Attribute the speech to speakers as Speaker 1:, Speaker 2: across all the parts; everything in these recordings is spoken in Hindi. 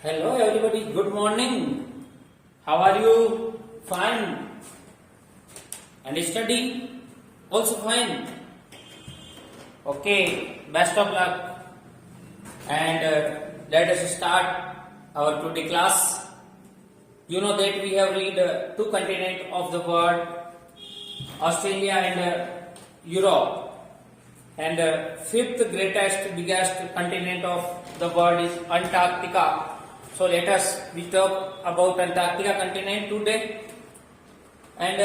Speaker 1: Hello everybody, good morning. How are you? Fine. And study? Also fine. Okay, best of luck. And let us start our today class. You know that we have read two continents of the world, Australia and Europe. And fifth biggest continent of the world is Antarctica. So let us we talk about Antarctica continent today. And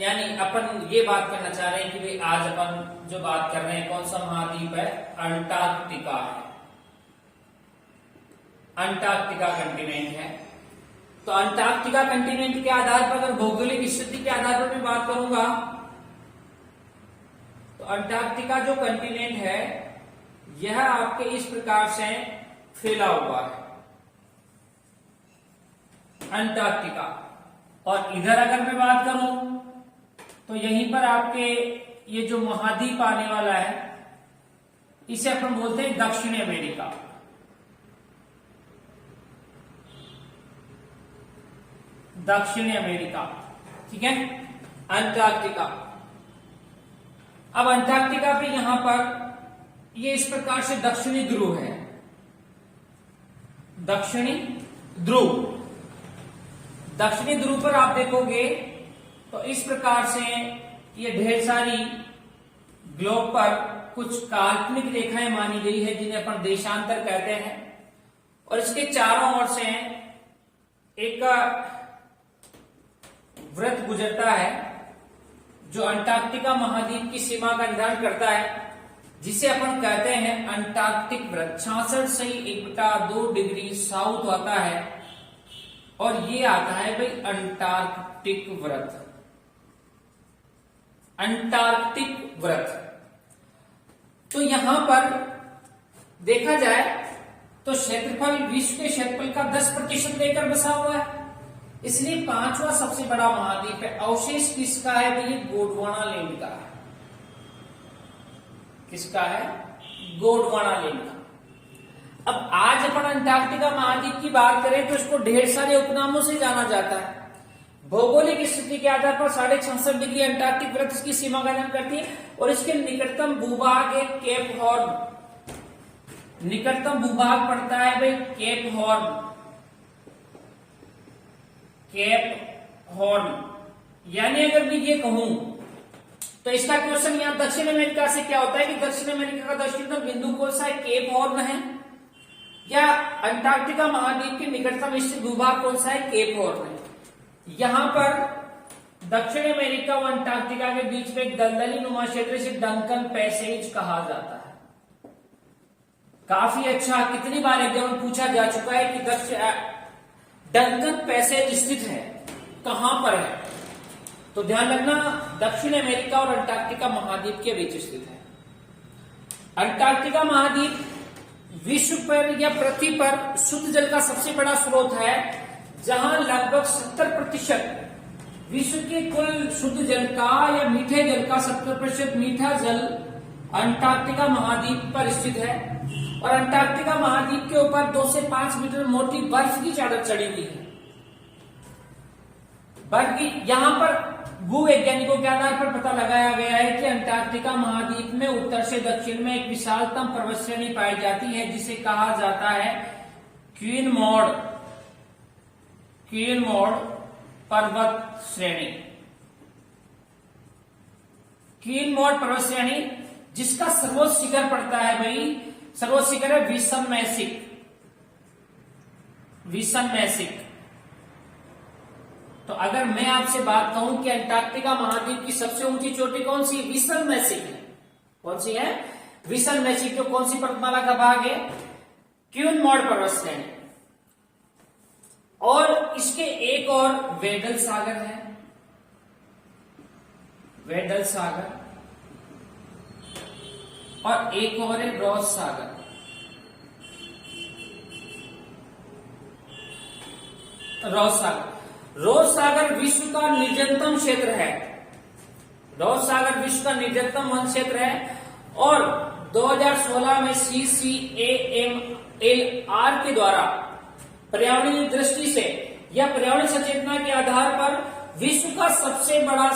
Speaker 1: यानी अपन ये बात करना चाह रहे हैं कि भाई आज अपन जो बात कर रहे हैं कौन सा महाद्वीप है, अंटार्कटिका है, अंटार्कटिका कंटिनेंट है। तो अंटार्कटिका कंटिनेंट के आधार पर अगर भौगोलिक स्थिति के आधार पर मैं बात करूंगा तो अंटार्कटिका जो कंटिनेंट है यह आपके इस प्रकार से फैला हुआ है अंटार्कटिका। और इधर अगर मैं बात करूं तो यहीं पर आपके ये जो महाद्वीप आने वाला है इसे अपन बोलते हैं दक्षिणी अमेरिका। दक्षिणी अमेरिका, ठीक है, अंटार्कटिका। अब अंटार्कटिका पे यहां पर ये इस प्रकार से दक्षिणी ध्रुव है, दक्षिणी ध्रुव। दक्षिणी ध्रुव पर आप देखोगे तो इस प्रकार से ये ढेर सारी ग्लोब पर कुछ काल्पनिक रेखाएं मानी गई है जिन्हें अपन देशांतर कहते हैं। और इसके चारों ओर से एक वृत्त गुजरता है जो अंटार्कटिका महाद्वीप की सीमा का निर्धारण करता है, जिसे अपन कहते हैं अंटार्कटिक वृत्त। 66 से 1/2 डिग्री साउथ आता है और ये आता है भाई अंटार्कटिक वृत्त, अंटार्कटिक वृत्त। तो यहां पर देखा जाए तो क्षेत्रफल विश्व के क्षेत्रफल का 10% लेकर बसा हुआ है, इसलिए 5वां सबसे बड़ा महाद्वीप है। अवशेष किसका है भाई? गोंडवाना लैंड का है। किसका है? गोंडवाना लैंड का। अब आज अपन अंटार्कटिका महाद्वीप की बात करें तो इसको ढेर सारे उपनामों से जाना जाता है। भौगोलिक स्थिति के आधार पर 66.5 डिग्री अंटार्कटिक वृत्त इसकी सीमा का निर्धारण करती है और इसके निकटतम भूभाग है केप हॉर्न। निकटतम भूभाग पड़ता है भाई केप हॉर्न, केप हॉर्न। यानी अगर मैं ये कहूं तो इसका क्वेश्चन यहां दक्षिण अमेरिका से क्या होता है कि दक्षिण अमेरिका का दक्षिणतम बिंदु कौन सा है? केप हॉर्न है। या अंटार्कटिका महाद्वीप के निकटतम स्थित भूभाग कौन सा है? केप हॉर्न है। यहां पर दक्षिण अमेरिका और अंटार्कटिका के बीच में एक दलदली नुमा क्षेत्र से डंकन पैसेज कहा जाता है। काफी अच्छा, कितनी बार एग्जाम में पूछा जा चुका है कि डंकन पैसेज स्थित है, कहां पर है? तो ध्यान रखना, दक्षिण अमेरिका और अंटार्कटिका महाद्वीप के बीच स्थित है। अंटार्कटिका महाद्वीप विश्व पर या पृथ्वी पर शुद्ध जल का सबसे बड़ा स्रोत है, जहां लगभग 70% विश्व के कुल शुद्ध जल का या मीठे जल का 70% मीठा जल अंटार्कटिका महाद्वीप पर स्थित है। और अंटार्कटिका महाद्वीप के ऊपर 2 से 5 मीटर मोटी बर्फ की चादर चढ़ी हुई है। बर्फ की यहां पर भूवैज्ञानिकों के आधार पर पता लगाया गया है कि अंटार्कटिका महाद्वीप में उत्तर से दक्षिण में एक विशालतम पर्वत श्रेणी पाई जाती है जिसे कहा जाता है क्वीनमोड, क्वीनमोड पर्वत श्रेणी। क्वीनमोड पर्वत श्रेणी जिसका सर्वोच्च शिखर पड़ता है भाई, सर्वोच्च शिखर है विसन मैसिक, विसन मैसिक। तो अगर मैं आपसे बात कहूं कि अंटार्कटिका महाद्वीप की सबसे ऊंची चोटी कौन सी? विसन मैसिक है। कौन सी है? विसन मैसिक। जो कौन सी पर्वतमाला का भाग है? क्वीनमोड पर्वत श्रेणी। और इसके एक और वेडल सागर है, वेडल सागर, और एक और है रॉस सागर। रॉस सागर, रॉस सागर विश्व का निर्जनतम क्षेत्र है। रॉस सागर विश्व का निर्जनतम वन क्षेत्र है और 2016 में CCAMLR के द्वारा पर्यावरणीय दृष्टि से या पर्यावरण सचेतना के आधार पर विश्व का सबसे बड़ा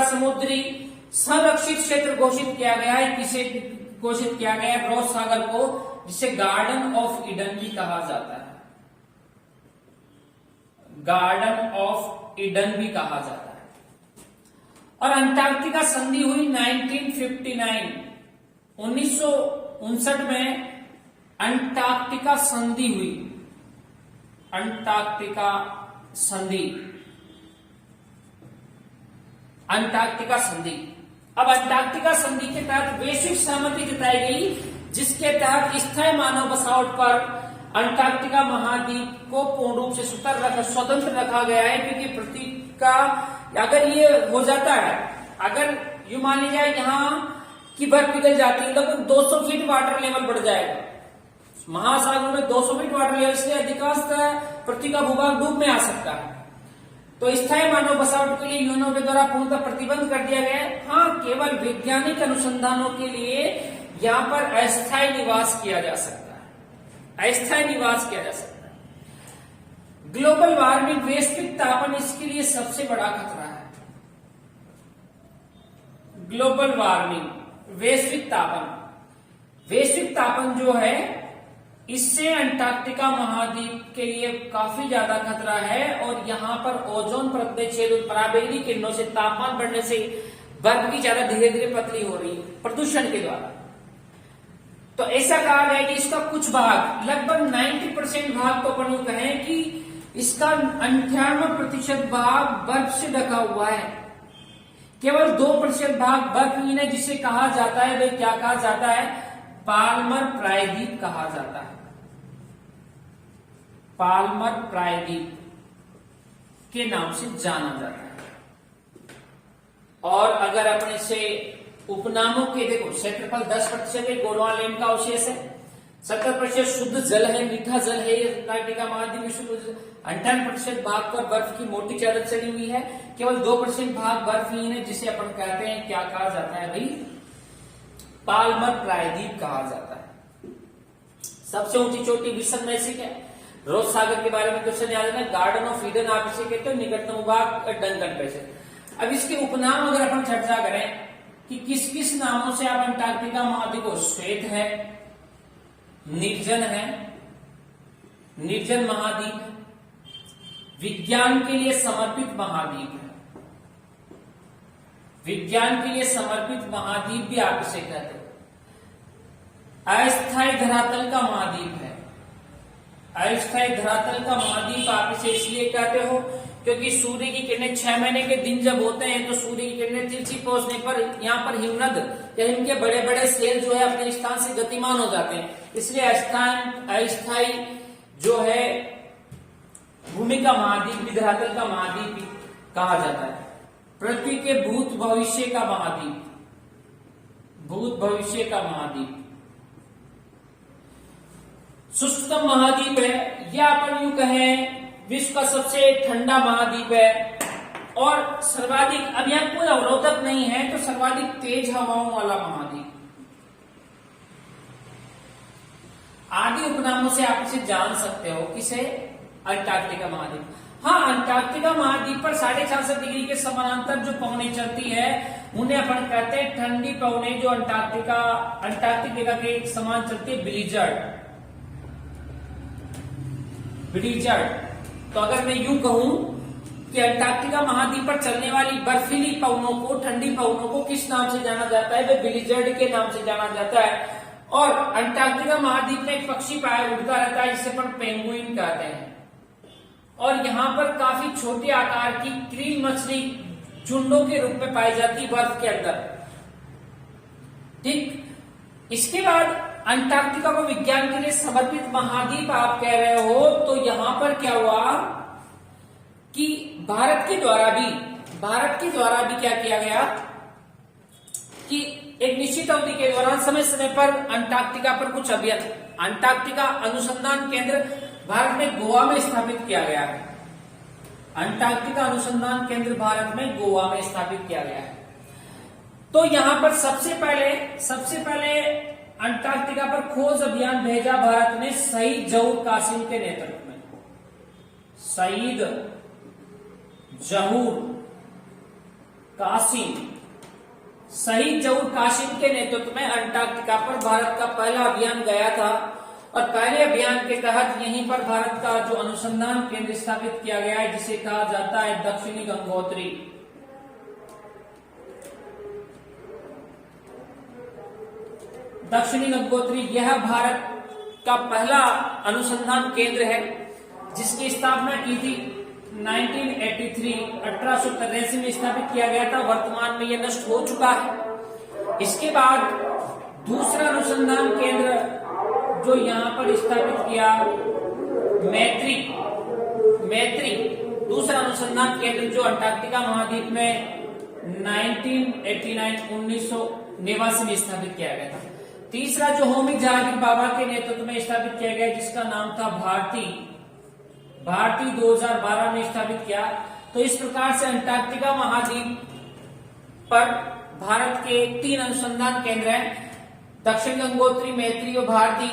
Speaker 1: समुद्री संरक्षित क्षेत्र घोषित किया गया है। किसे घोषित किया गया है? रोज सागर को, जिसे गार्डन ऑफ ईडन भी कहा जाता है। गार्डन ऑफ ईडन भी कहा जाता है। और अंटार्कटिका संधि हुई 1959 में अंटार्कटिका संधि हुई। अंटार्कटिका संधि। अब अंटार्कटिका संधि के तहत वैश्विक सहमति जताई गई, जिसके तहत स्थायी मानव बसावट पर अंटार्कटिका महाद्वीप को पूर्ण रूप से स्वतंत्र रखा गया है। क्योंकि पृथ्वी का अगर ये हो जाता है, अगर यूं मान ली जाए यहाँ की बर्फ पिघल जाती है, लगभग 200 फीट वाटर लेवल बढ़ जाएगा महासागर में। 200 फीट वाटर लेवल से अधिकांशतः पृथ्वी का भूभाग डूब में आ सकता है। तो स्थायी मानव बसावट के लिए यूएनओ के द्वारा पूर्णतः प्रतिबंध कर दिया गया है। हाँ, केवल वैज्ञानिक अनुसंधानों के लिए यहाँ पर अस्थायी निवास किया जा सकता है। ग्लोबल वार्मिंग, वैश्विक तापन, इसके लिए सबसे बड़ा खतरा है। ग्लोबल वार्मिंग, वैश्विक तापन जो है, इससे अंटार्कटिका महाद्वीप के लिए काफी ज्यादा खतरा है। और यहाँ पर ओजोन परत में छेद, पराबैंगनी किरणों से तापमान बढ़ने से बर्फ की ज्यादा धीरे धीरे पतली हो रही है प्रदूषण के द्वारा। तो ऐसा कहा गया कि इसका कुछ भाग, लगभग 90% भाग तो अपन कहें कि इसका 98% भाग बर्फ से ढका हुआ है। केवल 2% भाग बर्फहीन है, जिसे कहा जाता है, भाई क्या कहा जाता है? पाल्मर प्रायद्वीप कहा जाता है। पाल्मर प्रायद्वीप के नाम से जाना जाता है। और अगर अपने से उपनामों के देखो, क्षेत्रफल 10% है, गोंडवाना का अवशेष है, 70% शुद्ध जल है, मीठा जल है। अंटार्कटिका महाद्वीप में 58% भाग पर बर्फ की मोटी चादर चढ़ी हुई है। केवल 2% भाग बर्फहीन है, जिसे अपन कहते हैं, क्या कहा जाता है भाई? पाल्मर प्रायद्वीप कहा जाता है। सबसे ऊंची चोटी विश्व में से क्या? रोज सागर के बारे में क्वेश्चन याद है, गार्डन ऑफ ईडन आप इसे कहते हो, निकटतम भाग डंकन प्रेशर। अब इसके उपनाम अगर अपन चर्चा करें कि किस किस नामों से आप अंटार्कटिका महाद्वीप को, श्वेत है, निर्जन है, निर्जन महाद्वीप, विज्ञान के लिए समर्पित महाद्वीप है, विज्ञान के लिए समर्पित महाद्वीप भी आप इसे कहते हो, अस्थायी धरातल का महाद्वीप है। अस्थायी धरातल का महाद्वीप आप इसे इसलिए कहते हो क्योंकि सूर्य की किरणें 6 महीने के दिन जब होते हैं तो सूर्य की किरणें तिरछी पहुंचने पर यहाँ पर हिमनद या इनके बड़े बड़े सेल जो है अपने स्थान से गतिमान हो जाते हैं। इसलिए अस्थायी जो है भूमि का महाद्वीप भी धरातल का महाद्वीप भी कहा जाता है। पृथ्वी के भूत भविष्य का महाद्वीप, भूत भविष्य का महाद्वीप। शुष्कतम महाद्वीप है, या अपन यूं कहें विश्व का सबसे ठंडा महाद्वीप है। और सर्वाधिक, अब यहां कोई अवरोधक नहीं है, तो सर्वाधिक तेज हवाओं वाला महाद्वीप। आदि उपनामों से आप इसे जान सकते हो। किसे? अंटार्कटिका महाद्वीप। हाँ, अंटार्कटिका महाद्वीप पर 4.5 डिग्री के समानांतर जो पवनें चलती है उन्हें अपन कहते हैं ठंडी पवनें, जो अंटार्कटिका के समान चलती है, ब्लिजर्ड। तो अगर मैं यूं कहूं कि अंटार्कटिका महाद्वीप पर चलने वाली बर्फीली पवनों को, ठंडी पवनों को किस नाम से जाना जाता है? वे ब्लिजर्ड के नाम से जाना जाता है। और अंटार्कटिका महाद्वीप में एक पक्षी उड़ता रहता है, जिसे अपन पेंगुइन कहते हैं। और यहाँ पर काफी छोटे आकार की क्रील मछली झुंडों के रूप में पाई जाती है बर्फ के अंदर। ठीक, इसके बाद अंटार्कटिका को विज्ञान के लिए समर्पित महाद्वीप आप कह रहे हो, तो यहां पर क्या हुआ कि भारत के द्वारा भी क्या किया गया कि एक निश्चित अवधि के दौरान समय समय पर अंटार्कटिका पर कुछ अभियान, अंटार्कटिका अनुसंधान केंद्र भारत में गोवा में स्थापित किया गया है। अंटार्कटिका अनुसंधान केंद्र भारत में गोवा में स्थापित किया गया है। तो यहां पर सबसे पहले अंटार्कटिका पर खोज अभियान भेजा भारत ने शहीद जहूर कासिम के नेतृत्व में। शहीद जहूर कासिम, शहीद जहूर कासिम के नेतृत्व में अंटार्कटिका पर भारत का पहला अभियान गया था और पहले अभियान के तहत यहीं पर भारत का जो अनुसंधान केंद्र स्थापित किया गया है जिसे कहा जाता है दक्षिणी गंगोत्री। दक्षिणी गंगोत्री यह भारत का पहला अनुसंधान केंद्र है जिसकी स्थापना की थी 1883 में स्थापित किया गया था। वर्तमान में यह नष्ट हो चुका है। इसके बाद दूसरा अनुसंधान केंद्र जो यहां पर स्थापित किया मैत्री दूसरा अनुसंधान केंद्र जो अंटार्कटिका महाद्वीप में 1989 में स्थापित किया गया था। तीसरा जो होमी जहांगीर बाबा के नेतृत्व में स्थापित किया गया जिसका नाम था भारती 2012 में स्थापित किया। तो इस प्रकार से अंटार्कटिका महाद्वीप पर भारत के 3 अनुसंधान केंद्र हैं, दक्षिण गंगोत्री, मैत्री और भारती।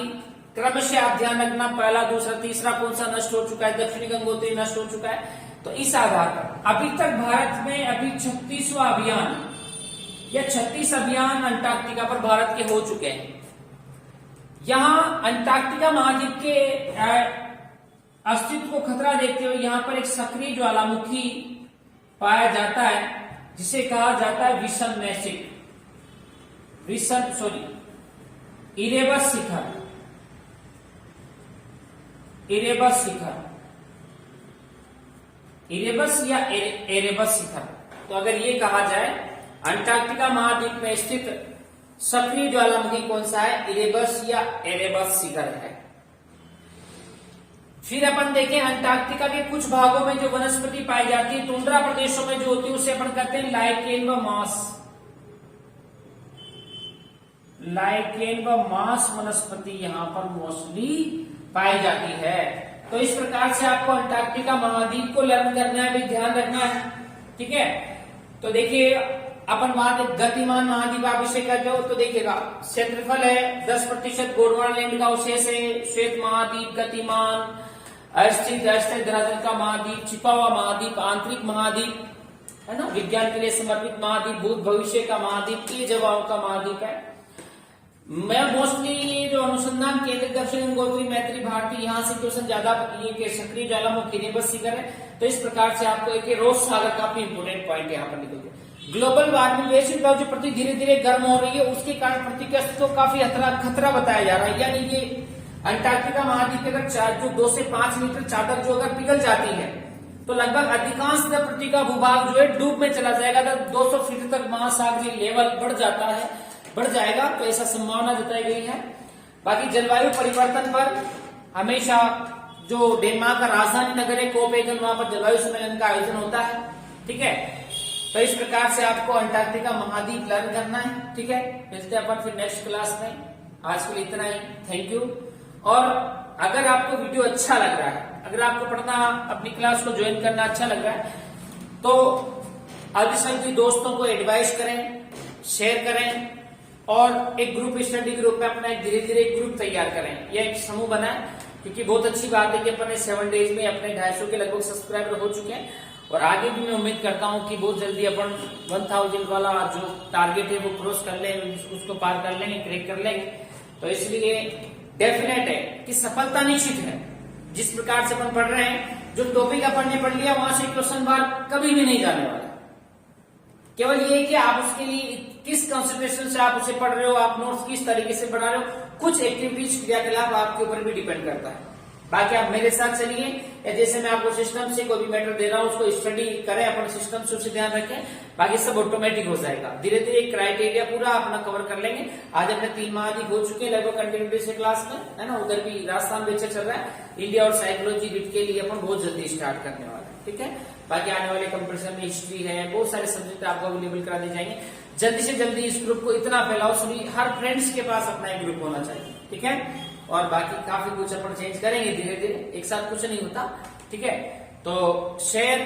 Speaker 1: क्रमशः आप ध्यान रखना, पहला, दूसरा, तीसरा कौन सा नष्ट हो चुका है, दक्षिणी गंगोत्री नष्ट हो चुका है। तो इस आधार पर अभी तक भारत में अभी 36वां अभियान या 36 अभियान अंटार्कटिका पर भारत के हो चुके हैं। यहां अंटार्कटिका महाद्वीप के अस्तित्व को खतरा देखते हुए यहां पर एक सक्रिय ज्वालामुखी पाया जाता है जिसे कहा जाता है इरेबस शिखर। इरेबस या एरेबस शिखर। तो अगर ये कहा जाए अंटार्कटिका महाद्वीप में स्थित सक्रिय ज्वालामुखी कौन सा है, इरेबस या एरेबस शिखर है। फिर अपन देखें अंटार्कटिका के कुछ भागों में जो वनस्पति पाई जाती है, टुंड्रा प्रदेशों में जो होती है उसे अपन कहते हैं लाइकेन व मास वनस्पति यहां पर मोस्टली पाई जाती है। तो इस प्रकार से आपको अंटार्कटिका महाद्वीप को लर्न करना है, भी ध्यान रखना है, ठीक है। तो देखिए अपन बात गतिमान महाद्वीप आप इसे कहते हो, तो देखिएगा क्षेत्रफल है 10% गोंडवाना लैंड का अवशेष है, श्वेत महाद्वीप, गतिमान, अस्थिर धरातल का महाद्वीप, छिपा हुआ महाद्वीप, आंतरिक महाद्वीप है ना, विज्ञान के लिए समर्पित महाद्वीप, भूत भविष्य का महाद्वीप, ये जवाबों का महाद्वीप है। मैं मोस्टली जो अनुसंधान केंद्र दक्षिण गंगोत्री, मैत्री, भारती, यहाँ से क्वेश्चन ज्यादा ये सक्रिय ज्वालामुखी इरेबस शिखर है। तो इस प्रकार से आपको एक रोज सागर काफी इंपोर्टेंट पॉइंट यहाँ पर निकल गया। ग्लोबल वार्मिंग, वैश्विक जो पृथ्वी धीरे धीरे गर्म हो रही है उसके कारण पृथ्वी के अस्तित्व को काफी खतरा बताया जा रहा है। यानी ये अंटार्कटिका महाद्वीप के अगर जो 2 से 5 मीटर चादर जो अगर पिघल जाती है तो लगभग अधिकांश पृथ्वी का भूभाग जो है डूब में चला जाएगा। अगर 200 फीट तक महासागरीय लेवल बढ़ जाएगा तो ऐसा संभावना जताई गई है। बाकी जलवायु परिवर्तन पर हमेशा जो डेनमार्क का राजधानी नगर है कोपेनहेगन, वहां पर जलवायु सम्मेलन का आयोजन होता है, ठीक है। तो इस प्रकार से आपको अंटार्कटिका महाद्वीप लर्न करना है, ठीक है। मिलते हैं अपन फिर नेक्स्ट क्लास में। आज के लिए इतना ही, थैंक यू। और अगर आपको वीडियो अच्छा लग रहा है, अगर आपको पढ़ना, अपनी क्लास को ज्वाइन करना अच्छा लग रहा है तो अभी दोस्तों को एडवाइस करें, शेयर करें और एक ग्रुप स्टडी ग्रुप में अपना धीरे धीरे एक ग्रुप तैयार करें, यह एक समूह बनाए। क्योंकि बहुत अच्छी बात है कि अपने 7 डेज में अपने 250 के लगभग सब्सक्राइबर हो चुके हैं और आगे भी मैं उम्मीद करता हूं कि बहुत जल्दी अपन 1000 वाला जो टारगेट है वो क्रॉस कर लेंगे, उसको पार कर लेंगे, क्रैक कर लेंगे। तो इसलिए डेफिनेट है कि सफलता निश्चित है। जिस प्रकार से अपन पढ़ रहे हैं, जो टॉपिक अपन ने पढ़ लिया वहां से क्वेश्चन बार कभी भी नहीं जाने वाला। केवल ये कि आप उसके लिए किस कंसंट्रेशन से आप उसे पढ़ रहे हो, आप नोट्स किस तरीके से पढ़ा रहे हो, कुछ एक्टिविटीज क्रियाकलाप आपके ऊपर भी डिपेंड करता है। बाकी आप मेरे साथ चलिए, या जैसे मैं आपको सिस्टम से कोई भी मैटर दे रहा हूं उसको स्टडी करें, अपने सिस्टम से उसे ध्यान रखें, बाकी सब ऑटोमेटिक हो जाएगा। धीरे धीरे क्राइटेरिया पूरा अपना कवर कर लेंगे। आज अपने 3 महाद्वीप हो चुके हैं लगभग कंटिन्यूटी से क्लास में, है ना। उधर भी राजस्थान भी अच्छा चल रहा है। इंडिया और साइकोलॉजी बिट के लिए अपन बहुत जल्दी स्टार्ट करने वाले हैं, ठीक है। बाकी आने वाले कंपटीशन में हिस्ट्री है, बहुत सारे सब्जेक्ट आपको अवेलेबल करा दिए जाएंगे। जल्दी से जल्दी इस ग्रुप को इतना फैलाओ, सभी हर फ्रेंड्स के पास अपना एक ग्रुप होना चाहिए, ठीक है। और बाकी काफी कुछ अपन चेंज करेंगे धीरे धीरे, एक साथ कुछ नहीं होता, ठीक है। तो शेयर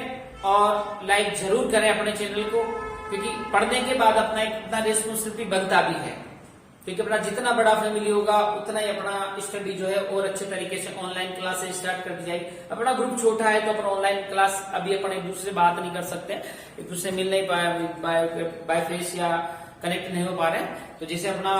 Speaker 1: और लाइक जरूर करें अपने चैनल को, क्योंकि पढ़ने के बाद अपना एक इतना रिस्पॉन्सिबिलिटी बनता भी है, क्योंकि अपना जितना बड़ा फैमिली होगा उतना ही अपना स्टडी जो है और अच्छे तरीके से ऑनलाइन क्लासेस स्टार्ट कर दी जाएगी। अपना ग्रुप छोटा है तो अपन ऑनलाइन क्लास अभी अपन एक दूसरे से बात नहीं कर सकते, एक दूसरे मिल नहीं पाए बाय फेस या कनेक्ट नहीं हो पा रहे हैं। तो जैसे अपना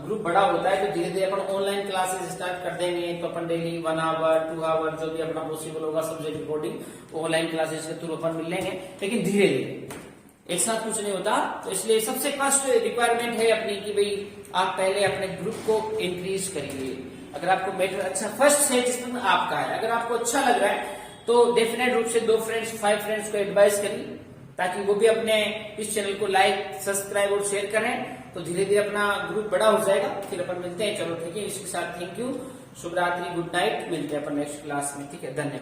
Speaker 1: ग्रुप बड़ा होता है तो धीरे धीरे अपन ऑनलाइन क्लासेस स्टार्ट कर देंगे, तो अपन डेली 1 आवर 2 आवर जो भी अपना पॉसिबल होगा सब्जेक्ट अकॉर्डिंग ऑनलाइन क्लासेस के थ्रू अपन मिल लेंगे, लेकिन धीरे धीरे, एक साथ कुछ नहीं होता। तो इसलिए सबसे फर्स्ट रिक्वायरमेंट है अपनी कि भाई आप पहले अपने ग्रुप को इंक्रीज करिए। अगर आपको मैटर अच्छा फर्स्ट सजेशन आपका है, अगर आपको अच्छा लग रहा है तो डेफिनेट रूप से 2 फ्रेंड्स 5 फ्रेंड्स को एडवाइस करिए, ताकि वो भी अपने इस चैनल को लाइक सब्सक्राइब और शेयर करें। तो धीरे धीरे अपना ग्रुप बड़ा हो जाएगा। फिर अपन मिलते हैं, चलो ठीक है, इसके साथ थैंक यू, शुभ रात्रि, गुड नाइट, मिलते हैं अपन नेक्स्ट क्लास में, ठीक है, धन्यवाद।